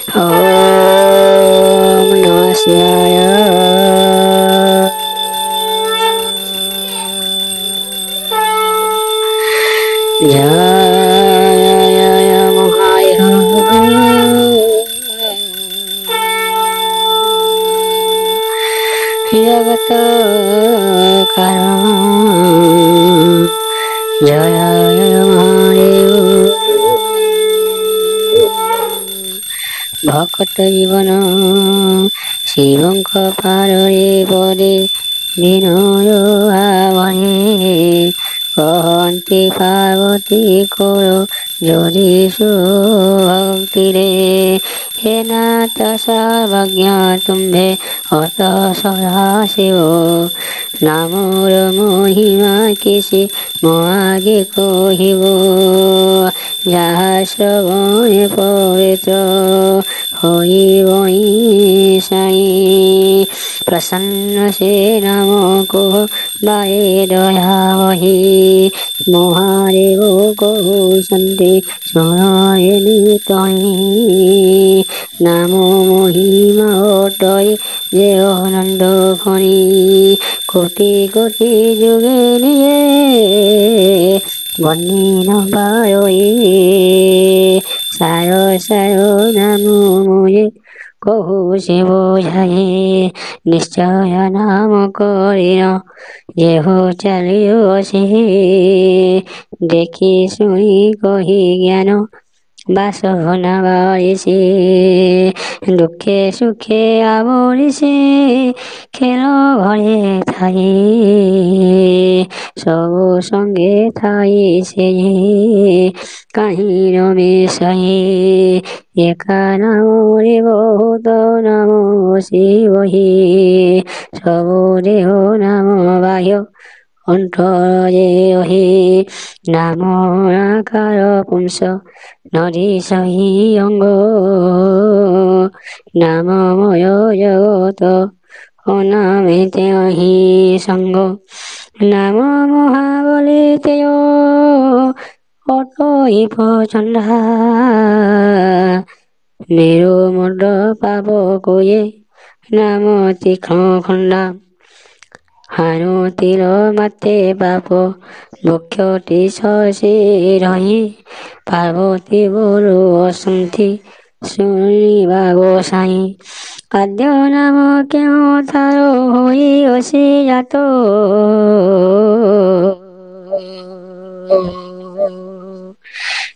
Om Namah Shivaya. Jaya Mahaya. Jagata Karan Jaya Mahaya. भक्त जीवन शिवଙ୍କ ପାରରେ ପରେ ବିନୟ ଭାବରେ କହନ୍ତି ପାର୍ବତୀ କର ଯଦି ଭକ୍ତିରେ ହେ ନାଥ ସର୍ବଜ୍ଞ ତୁମ୍ଭେ ଅତ ସଦାଶିବ ନାମର ମହିମା କିଛି ମୋ ଆଗେ କହିବ ଯାହା ଶ୍ରବଣେ ପବିତ୍ର ହୋଇବ ସାଇ ପ୍ରସନ୍ନ ସେ ନାମ କହ ବାଏ ଦୟା ବହି ମହାଦେବ କହୁଛନ୍ତି ଶୁଣରେ ନିତହି ନାମ ମହିମା ଅଟଇ ଯେ ଅନନ୍ତ ଖଣି କୋଟି କୋଟି ଯୁগে ନିଏ ବନି ନ ପାରେ ସାର ସାର ନାମ ମୁଏ କହୁ ସେ ବୋଝାଏ ନିଶ୍ଚୟ ନାମ କରିନ ଯେହ ଚାଲିବ ସେ ଦେଖି ଶୁଣି କହି ଜ୍ଞାନ ବାସନା ବାଳି ସେ ଦୁଃଖେ ସୁଖେ ଆବରି ସେ ଖେଳ ଭଳେ ଥାଇ ସବୁ ସଙ୍ଗେ ଥାଇ ସେ କାହିଁ ରମେ ସାଇ ଏକା ନାମରେ ବହୁତ ନାମ ଶିବହି ସବୁ ଦେହ ନାମ ବାହ୍ୟ ଅଣ୍ଟରେ ରହି ନାମ ଆକାର ପୁଂସ ନଦୀ ସହି ଅଙ୍ଗ ନାମମୟ ଜଗତ ଅନାମିତେ ହିଁ ସଙ୍ଗ ନାମ ମହାବଳି ତେୟ ଅଟଇ ପ୍ରଚଣ୍ଡା ମେରୁ ମୁଣ୍ଡ ପାପ କୋଏ ନାମ ତୀକ୍ଷ୍ଣ ଖଣ୍ଡା ହାଣୁ ତୀର ମାତେ ପାପ ବକ୍ଷଟି ଶଶି ରହି ପାର୍ବତୀ ବୋଲୁ ଅସନ୍ତି ଶୁଣିବା ଗୋସାଇଁ ଆଦ୍ୟ ନାମ କେଉଁ ତାର ହୋଇ ଅସି ଜାତ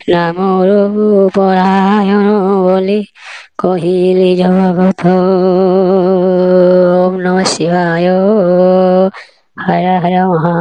ନାମର ପରାୟଣ ବୋଲି କହିଲି ଜଗତ ଓମ୍ ନମଃ ଶିବାୟ ହର ହର ମହା